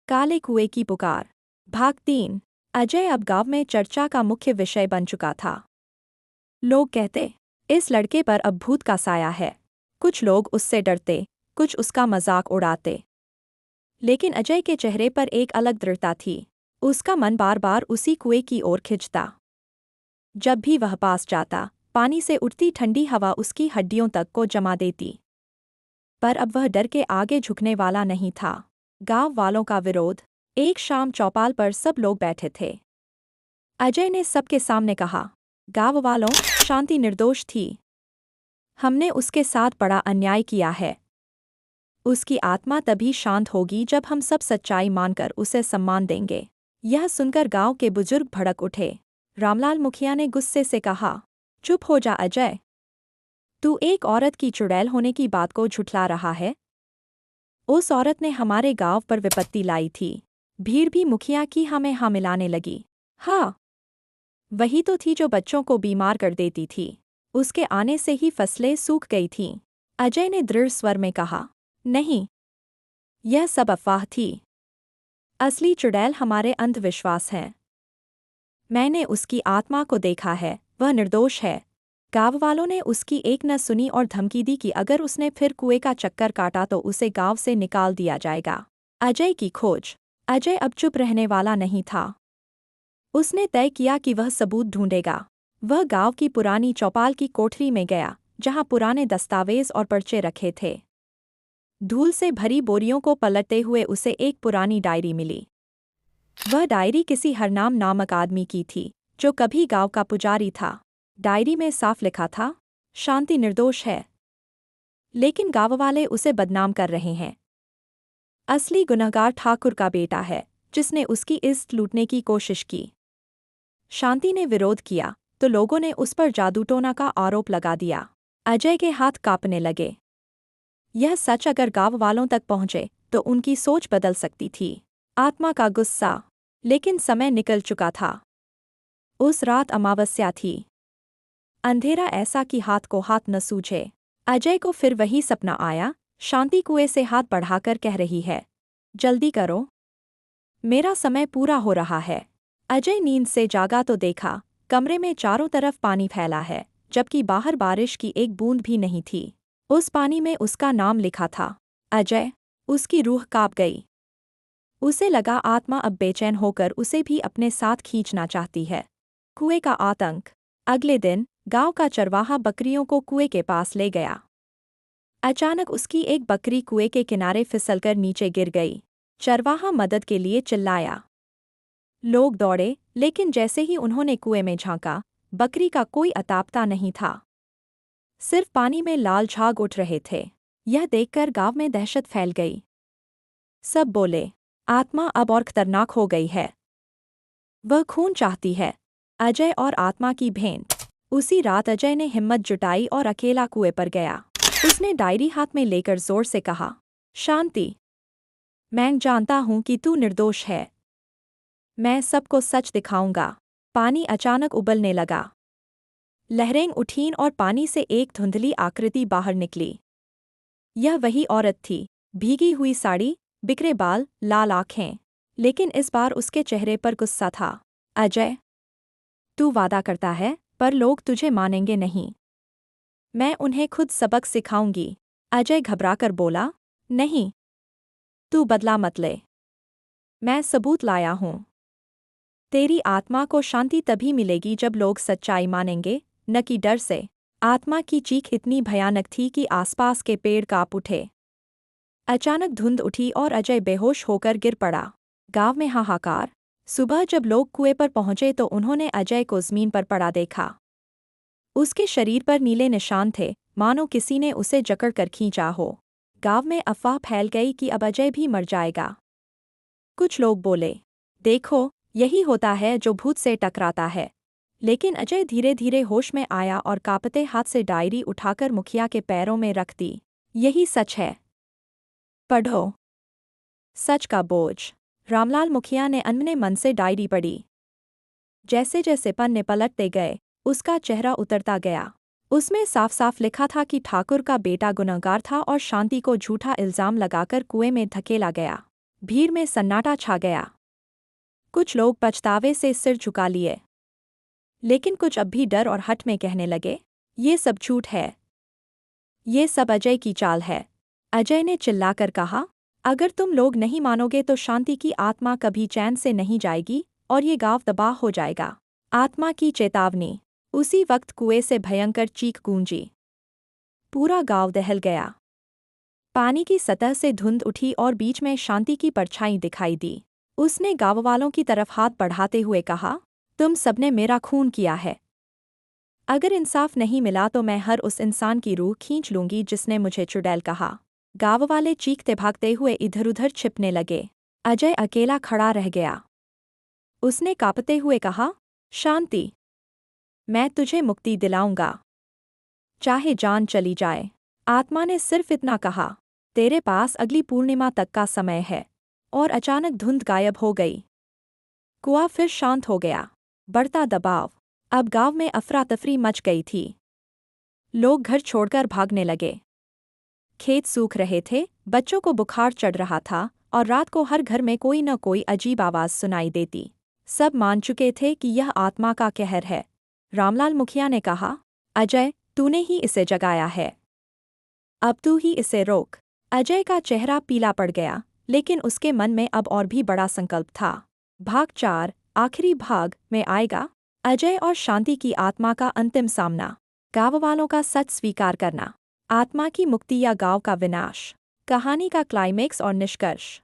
काले कुएं की पुकार। भाग 3। अजय अब गांव में चर्चा का मुख्य विषय बन चुका था। लोग कहते, इस लड़के पर अब भूत का साया है। कुछ लोग उससे डरते, कुछ उसका मजाक उड़ाते। लेकिन अजय के चेहरे पर एक अलग दृढ़ता थी। उसका मन बार बार उसी कुएं की ओर खिंचता। जब भी वह पास जाता, पानी से उठती ठंडी हवा उसकी हड्डियों तक को जमा देती। पर अब वह डर के आगे झुकने वाला नहीं था। गांव वालों का विरोध। एक शाम चौपाल पर सब लोग बैठे थे। अजय ने सबके सामने कहा, गांव वालों, शांति निर्दोष थी। हमने उसके साथ बड़ा अन्याय किया है। उसकी आत्मा तभी शांत होगी जब हम सब सच्चाई मानकर उसे सम्मान देंगे। यह सुनकर गांव के बुजुर्ग भड़क उठे। रामलाल मुखिया ने गुस्से से कहा, चुप हो जा अजय। तू एक औरत की चुड़ैल होने की बात को झुठला रहा है। उस औरत ने हमारे गांव पर विपत्ति लाई थी। भीड़ भी मुखिया की हमें हाँ मिलाने लगी। हाँ, वही तो थी जो बच्चों को बीमार कर देती थी। उसके आने से ही फसलें सूख गई थीं। अजय ने दृढ़ स्वर में कहा, नहीं, यह सब अफवाह थी। असली चुड़ैल हमारे अंधविश्वास हैं। मैंने उसकी आत्मा को देखा है, वह निर्दोष है। गांव वालों ने उसकी एक न सुनी और धमकी दी कि अगर उसने फिर कुएं का चक्कर काटा तो उसे गांव से निकाल दिया जाएगा। अजय की खोज। अजय अब चुप रहने वाला नहीं था। उसने तय किया कि वह सबूत ढूंढेगा। वह गांव की पुरानी चौपाल की कोठरी में गया, जहां पुराने दस्तावेज और पर्चे रखे थे। धूल से भरी बोरियों को पलटते हुए उसे एक पुरानी डायरी मिली। वह डायरी किसी हरनाम नामक आदमी की थी, जो कभी गांव का पुजारी था। डायरी में साफ लिखा था, शांति निर्दोष है, लेकिन गांव वाले उसे बदनाम कर रहे हैं। असली गुनहगार ठाकुर का बेटा है, जिसने उसकी इज्जत लूटने की कोशिश की। शांति ने विरोध किया तो लोगों ने उस पर जादूटोना का आरोप लगा दिया। अजय के हाथ कांपने लगे। यह सच अगर गांव वालों तक पहुंचे तो उनकी सोच बदल सकती थी। आत्मा का गुस्सा। लेकिन समय निकल चुका था। उस रात अमावस्या थी। अंधेरा ऐसा कि हाथ को हाथ न सूझे। अजय को फिर वही सपना आया। शांति कुएं से हाथ बढ़ाकर कह रही है, जल्दी करो, मेरा समय पूरा हो रहा है। अजय नींद से जागा तो देखा, कमरे में चारों तरफ पानी फैला है, जबकि बाहर बारिश की एक बूंद भी नहीं थी। उस पानी में उसका नाम लिखा था, अजय। उसकी रूह कांप गई। उसे लगा आत्मा अब बेचैन होकर उसे भी अपने साथ खींचना चाहती है। कुएं का आतंक। अगले दिन गांव का चरवाहा बकरियों को कुएं के पास ले गया। अचानक उसकी एक बकरी कुएं के किनारे फिसलकर नीचे गिर गई। चरवाहा मदद के लिए चिल्लाया। लोग दौड़े, लेकिन जैसे ही उन्होंने कुएं में झांका, बकरी का कोई अतापता नहीं था। सिर्फ पानी में लाल झाग उठ रहे थे। यह देखकर गांव में दहशत फैल गई। सब बोले, आत्मा अब और खतरनाक हो गई है। वह खून चाहती है। अजय और आत्मा की भेंट। उसी रात अजय ने हिम्मत जुटाई और अकेला कुएं पर गया। उसने डायरी हाथ में लेकर जोर से कहा, शांति, मैं जानता हूं कि तू निर्दोष है। मैं सबको सच दिखाऊंगा। पानी अचानक उबलने लगा। लहरें उठीं और पानी से एक धुंधली आकृति बाहर निकली। यह वही औरत थी, भीगी हुई साड़ी, बिखरे बाल, लाल आंखें। लेकिन इस बार उसके चेहरे पर गुस्सा था। अजय, तू वादा करता है, पर लोग तुझे मानेंगे नहीं। मैं उन्हें खुद सबक सिखाऊंगी। अजय घबराकर बोला, नहीं, तू बदला मत ले। मैं सबूत लाया हूं। तेरी आत्मा को शांति तभी मिलेगी जब लोग सच्चाई मानेंगे, न कि डर से। आत्मा की चीख इतनी भयानक थी कि आसपास के पेड़ कांप उठे। अचानक धुंध उठी और अजय बेहोश होकर गिर पड़ा। गांव में हाहाकार। सुबह जब लोग कुएं पर पहुंचे तो उन्होंने अजय को जमीन पर पड़ा देखा। उसके शरीर पर नीले निशान थे, मानो किसी ने उसे जकड़कर खींचा हो। गांव में अफवाह फैल गई कि अब अजय भी मर जाएगा। कुछ लोग बोले, देखो, यही होता है जो भूत से टकराता है। लेकिन अजय धीरे धीरे होश में आया और कांपते हाथ से डायरी उठाकर मुखिया के पैरों में रख दी। यही सच है, पढ़ो। सच का बोझ। रामलाल मुखिया ने अनमने मन से डायरी पढ़ी। जैसे जैसे पन्ने पलटते गए, उसका चेहरा उतरता गया। उसमें साफ साफ लिखा था कि ठाकुर का बेटा गुनहगार था और शांति को झूठा इल्जाम लगाकर कुएं में धकेला गया। भीड़ में सन्नाटा छा गया। कुछ लोग पछतावे से सिर झुका लिए, लेकिन कुछ अब भी डर और हट में कहने लगे, ये सब झूठ है, ये सब अजय की चाल है। अजय ने चिल्लाकर कहा, अगर तुम लोग नहीं मानोगे तो शांति की आत्मा कभी चैन से नहीं जाएगी और ये गांव तबाह हो जाएगा। आत्मा की चेतावनी। उसी वक्त कुएं से भयंकर चीख गूंजी। पूरा गांव दहल गया। पानी की सतह से धुंध उठी और बीच में शांति की परछाई दिखाई दी। उसने गांववालों की तरफ हाथ बढ़ाते हुए कहा, तुम सबने मेरा खून किया है। अगर इंसाफ नहीं मिला तो मैं हर उस इंसान की रूह खींच लूंगी जिसने मुझे चुड़ैल कहा। गांव वाले चीखते भागते हुए इधर-उधर छिपने लगे। अजय अकेला खड़ा रह गया। उसने कांपते हुए कहा, शांति, मैं तुझे मुक्ति दिलाऊंगा, चाहे जान चली जाए। आत्मा ने सिर्फ इतना कहा, तेरे पास अगली पूर्णिमा तक का समय है। और अचानक धुंध गायब हो गई। कुआं फिर शांत हो गया। बढ़ता दबाव। अब गांव में अफरा तफरी मच गई थी। लोग घर छोड़कर भागने लगे। खेत सूख रहे थे, बच्चों को बुखार चढ़ रहा था और रात को हर घर में कोई न कोई अजीब आवाज सुनाई देती। सब मान चुके थे कि यह आत्मा का कहर है। रामलाल मुखिया ने कहा, अजय, तूने ही इसे जगाया है, अब तू ही इसे रोक। अजय का चेहरा पीला पड़ गया, लेकिन उसके मन में अब और भी बड़ा संकल्प था। भाग 4 आखिरी भाग में आएगा अजय और शांति की आत्मा का अंतिम सामना। गाँव वालों का सच स्वीकार करना, आत्मा की मुक्ति या गांव का विनाश। कहानी का क्लाइमेक्स और निष्कर्ष।